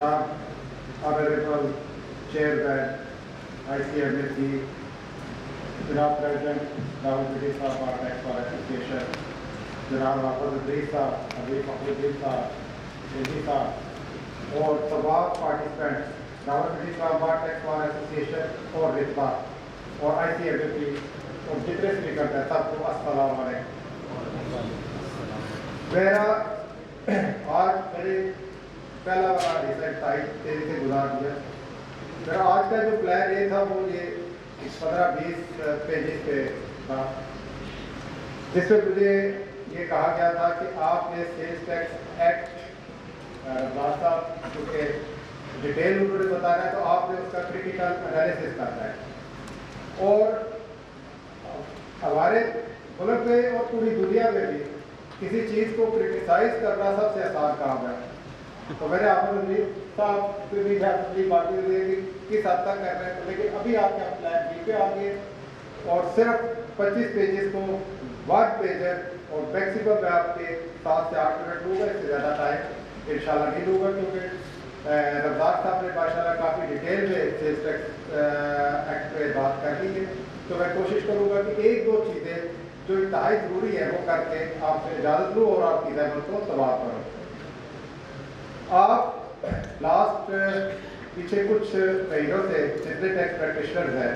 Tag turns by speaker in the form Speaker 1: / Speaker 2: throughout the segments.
Speaker 1: Honorable Chairman, ICMSC, Janaab President, Rahul Bidhi Saab, Bar Tax Bar Association, Janaab Hafiz Idris Saab, Habib Mahmood Saab, Shahid Saab, اور تمام participants Rawal بڈی صاحب بار tax bar association اور رتبہ اور آئی C M P اور جتنے speaker ہیں سب کو السلام علیکم. میرا آج میرے پہلا والا ریزلٹ تیزی سے گزار دیا. میرا آج کا جو پلان یہ تھا وہ یہ 15-20 پیجز پہ تھا، جس میں مجھے یہ کہا گیا تھا کہ آپ نے سیلز ٹیکس ایکٹ راز صاحب کیونکہ ڈیٹیل انہوں نے بتایا ہے تو آپ نے اس کا کریٹیکل انالیسس کرنا ہے. اور ہمارے ملک میں اور پوری دنیا میں بھی کسی چیز کو کرٹیسائز کرنا سب سے آسان کام ہے. تو میں نے آپ کو صاحب سے بھی باتیں ہوئی کہ کس حد تک کر رہے ہیں، لیکن ابھی آپ کا پلان بی پہ آ گئے اور صرف 25 پیجز کو 1 پیجر اور میکسیمم میں آپ کے 7 سے 8 منٹ لوں گا، اس سے زیادہ ٹائم انشاءاللہ نہیں لوں گا کیونکہ رمضان صاحب نے ماشاءاللہ کافی ڈیٹیل میں سیلز ٹیکس ایکٹ پہ بات کر لی ہے. تو میں کوشش کروں گا کہ 1-2 چیزیں جو انتہائی ضروری ہے وہ کر کے آپ سے اجازت لوں اور آپ کی زحمت کو تباہ کروں. آپ لاسٹ پیچھے کچھ مہینوں سے جتنے ٹیکس پریکٹیشنرز ہیں،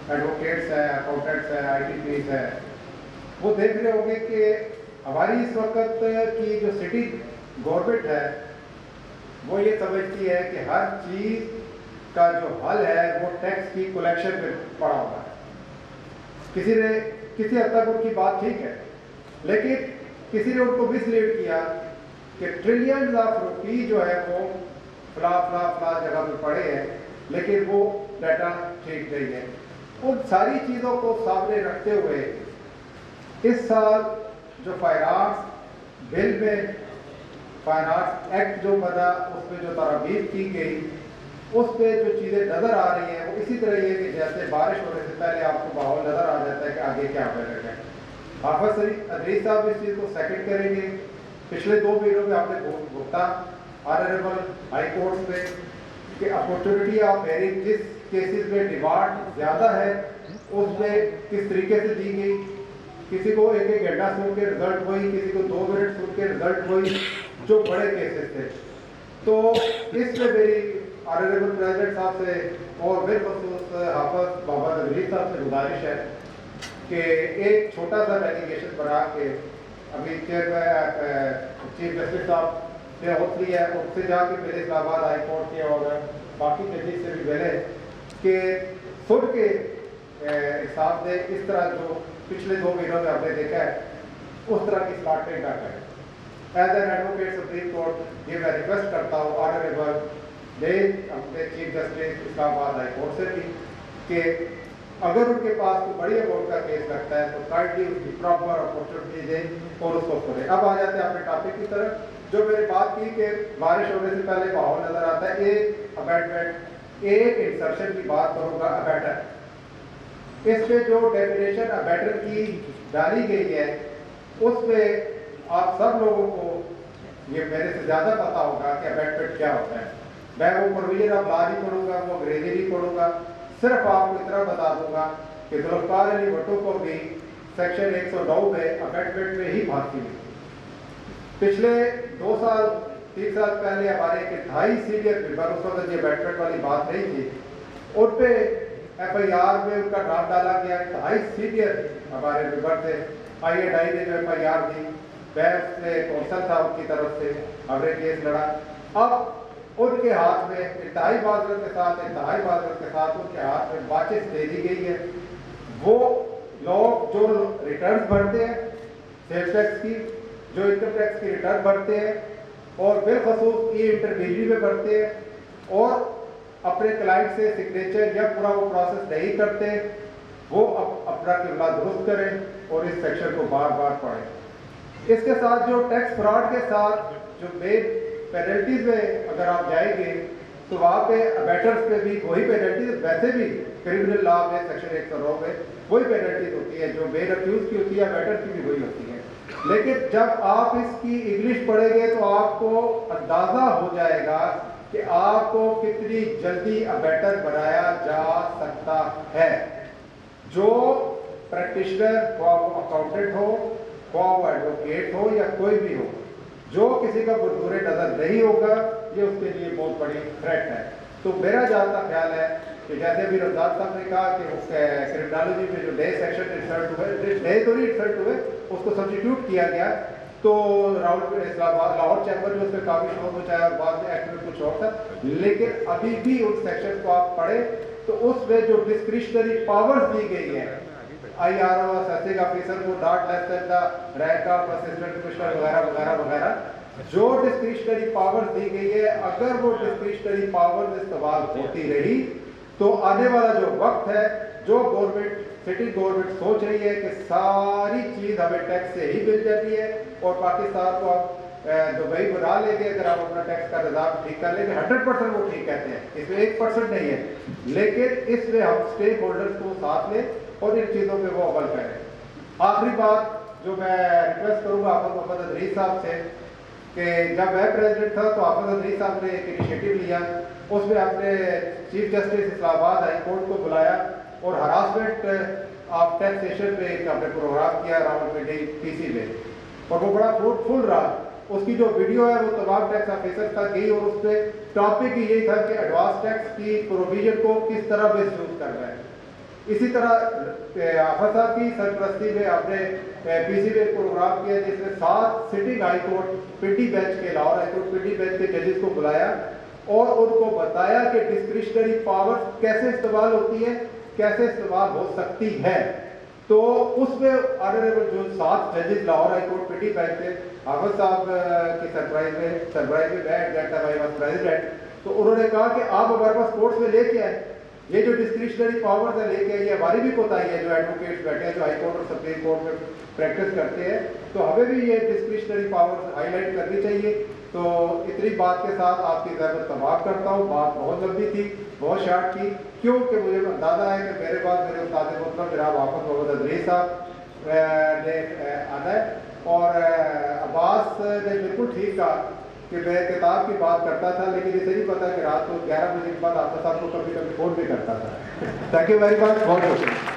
Speaker 1: ایڈوکیٹس ہیں، اکاؤنٹنٹس ہیں، آئی ٹی پیز ہیں، وہ دیکھ رہے ہوں گے کہ ہماری اس وقت کی جو سٹی گورنمنٹ ہے وہ یہ سمجھتی ہے کہ ہر چیز کا جو حل ہے وہ ٹیکس کی کلیکشن میں پڑا ہوا ہے. کسی حد تک ان کی بات ٹھیک ہے، لیکن کسی نے ان کو مس لیڈ کیا کہ ٹریلینز آف روپی جو ہے وہ فلاں جگہ پہ پڑے ہیں، لیکن وہ ڈیٹا ٹھیک نہیں ہے. ان ساری چیزوں کو سامنے رکھتے ہوئے اس سال جو فائنانس بل میں فائنانس ایکٹ جو بنا اس میں جو ترامیم کی گئی اس پہ جو چیزیں نظر آ رہی ہیں وہ اسی طرح یہ کہ جیسے بارش ہونے سے پہلے آپ کو ماحول نظر آ جاتا ہے کہ آگے کیا ہونے لگا ہے. حافظ ادریس صاحب اس چیز کو سیکنڈ کریں گے. پچھلے 2 مہینوں میں آپ نے بھگتا آنریبل ہائی کورٹس میں کہ اپورچونٹی آف ہیئرنگ جس کیسز میں ڈیمانڈ زیادہ ہے اس میں کس طریقے سے دی گئی. کسی کو 1 گھنٹہ سن کے رزلٹ ہوئی، کسی کو 2 منٹ سن کے رزلٹ ہوئی جو بڑے کیسز تھے. تو اس میں میری آنریبل پریزیڈنٹ صاحب سے اور بالخصوص حافظ محمد ادریس صاحب سے گزارش ہے کہ ایک چھوٹا سا ڈیلیگیشن بنا کے ابھی چیف جسٹس صاحب نے ہوت لی ہے ان سے جا کے ملے اسلام آباد ہائی کورٹ کے اور باقی ججز سے بھی ملے کہ سن کے حساب سے اس طرح جو پچھلے 2 مہینوں میں ہم نے دیکھا ہے اس طرح کی اسٹارٹنگ نہ کریں. As an advocate supreme court یہ میں ریکویسٹ کرتا ہوں آنریبل اپنے چیف جسٹس اسلام آباد ہائی کورٹ سے بھی کہ اگر ان کے پاس کوئی بڑی اماؤنٹ کا کیس لگتا ہے تو کائنڈلی اس کی پراپر اپورچونٹی دیں اور اس کو کریں. اب آ جاتے ہیں اپنے ٹاپک کی طرف جو میں نے بات کی کہ بارش ہونے سے پہلے ماحول نظر آتا ہے. ایک امینڈمنٹ ایک انسرشن کی بات کروں گا ابیٹر. اس پہ جو ڈیفینیشن ابیٹر کی ڈالی گئی ہے اس میں آپ سب لوگوں کو یہ میرے سے زیادہ پتا ہوگا کہ ابیٹمنٹ کیا ہوتا ہے. میں وہ پروویژن آف لا نہیں پڑھوں گا، وہ انگریزی نہیں پڑھوں گا، صرف آپ کو اتنا بتا دوں گا کہ ذوالفقار علی بھٹو کو بھی سیکشن 109 میں امینڈمنٹ میں ہی پھانسی ہوئی. پچھلے 2-3 سال پہلے ہمارے ایک انتہائی سینئر ممبر، اس وقت یہ امینڈمنٹ والی بات نہیں تھی، ان پہ ایف آئی آر میں ان کا نام ڈالا گیا. انتہائی سینئر ہمارے ممبر تھے. INI نے جو ایف آئی آر دی میں اس سے کونسل تھا ان کی طرف سے، ہم نے کیس لڑا. اب ان کے ہاتھ میں انتہائی معذرت کے ساتھ ان کے ہاتھ میں واچس دے دی گئی ہے. وہ لوگ جو ریٹرنز بھرتے ہیں سیلز ٹیکس کی، جو انکم ٹیکس کی ریٹرن بھرتے ہیں اور بالخصوص ای انٹرمیڈیری میں بھرتے ہیں اور اپنے کلائنٹ سے سگنیچر یا پورا وہ پروسیس نہیں کرتے، وہ اپنا قبلہ درست کریں اور اس سیکشن کو بار بار پڑھیں. اس کے ساتھ جو ٹیکس فراڈ کے ساتھ جو مین پینلٹیز میں اگر آپ جائیں گے تو وہاں پہ ابیٹرز پہ بھی وہی پینلٹیز، ویسے بھی کرمنل لا میں سیکشن 109 میں وہی پینلٹیز ہوتی ہے جو مین اکیوز کی ہوتی ہے، ابیٹر کی بھی وہی ہوتی ہے. لیکن جب آپ اس کی انگلش پڑھیں گے تو آپ کو اندازہ ہو جائے گا کہ آپ کو کتنی جلدی ابیٹر بنایا جا سکتا ہے. جو پریکٹیشنر خواہ وہ اکاؤنٹنٹ ہو, خواہ وہ ایڈوکیٹ ہو یا کوئی بھی ہو, جو کسی کا بردور نظر نہیں ہوگا یہ اس کے لیے بہت بڑی تھریٹ ہے. تو میرا جہاں تک خیال ہے کہ جیسے ابھی رمضان صاحب نے کہا کہ اس کرمنالوجی میں جو نئے سیکشن انسرٹ ہوئے, نئے تو نہیں انسرٹ ہوئے, اس کو سبسٹیٹیوٹ کیا گیا. تو اسلام آباد لاہور چیمبر جو اس میں کافی شور مچایا اور بعد میں ایکٹ میں کچھ اور تھا, لیکن ابھی بھی ان سیکشن کو آپ پڑھیں تو اس میں جو ڈسکریشنری پاورز دی گئی ہیں I R O assessing officer کو not less than the rank of assistant commissioner وغیرہ وغیرہ وغیرہ, جو ڈسکریشنری پاور دی گئی ہے, اگر وہ ڈسکریشنری پاور استعمال ہوتی رہی تو آنے والا جو وقت ہے, جو گورنمنٹ سٹی گورنمنٹ سوچ رہی ہے کہ ساری چیز ہمیں ٹیکس سے ہی مل جاتی ہے اور پاکستان کو ہم دبئی بنا لیں گے اگر آپ اپنا ٹیکس کا نظام ٹھیک کر لیں گے, 100% وہ ٹھیک کہتے ہیں, اس میں 1% نہیں ہے, لیکن اس میں ہم اسٹیک ہولڈرز کو ساتھ لیں اور ان چیزوں پہ وہ عمل کریں. آخری بات جو میں ریکویسٹ کروں گا حافظ محمد ادریس صاحب سے, کہ جب میں پریزیڈنٹ تھا تو حافظ ادریس صاحب نے ایک انیشیٹو لیا, اس میں آپ نے چیف جسٹس اسلام آباد ہائی کورٹ کو بلایا اور ہراسمنٹ آف ٹیکسیشن پہ ایک آپ نے پروگرام کیا راولپنڈی پی سی میں, اور وہ بڑا فروٹفل رہا. اس کی جو ویڈیو ہے وہ تمام ٹیکس آفیسر تک گئی اور اس پہ ٹاپک یہی تھا کہ ایڈوانس ٹیکس کی پروویژن کو کس طرح مس یوز کرنا ہے. اسی طرح حافظ صاحب کی سرپرستی میں آپ نے پی سی میں ایک پروگرام کیا جس میں 7 sitting high court Pindi bench کے, Lahore high court Pindi bench کے ججز کو بلایا اور ان کو بتایا کہ ڈسکریشنری پاور کیسے استعمال ہوتی ہے, کیسے استعمال ہو سکتی ہے. تو اس میں آنریبل جو 7 ججز Lahore high court Pindi bench کے, حافظ صاحب کی سرپرائز میں میں ایٹ دیٹ ٹائم پریزیڈنٹ, تو انہوں نے کہا کہ آپ ہمارے پاس کورٹس میں لے کے آئیں, یہ جو ڈسکریشنری پاورز ہیں لے کے آئیے, ہماری بھی کوتاہی ہے جو ایڈوکیٹس بیٹھے ہیں جو ہائی کورٹ اور سپریم کورٹ میں پریکٹس کرتے ہیں, تو ہمیں بھی یہ ڈسکریشنری پاورز ہائی لائٹ کرنی چاہیے. تو اتنی بات کے ساتھ آپ کی زحمت تمام کرتا ہوں. بات بہت لمبی تھی, بہت شارٹ تھی, کیونکہ مجھے اندازہ ہے کہ میرے بعد میرے استاد محترم جناب حافظ محمد ادریس صاحب نے آنا ہے, اور عباس نے بالکل ٹھیک کہا کہ میں کتاب کی بات کرتا تھا, لیکن اسے نہیں پتا کہ رات کو 11 بجے کے بعد حافظ صاحب کو کبھی کبھی فون بھی کرتا تھا. تھینک یو ویری مچ, بہت بہت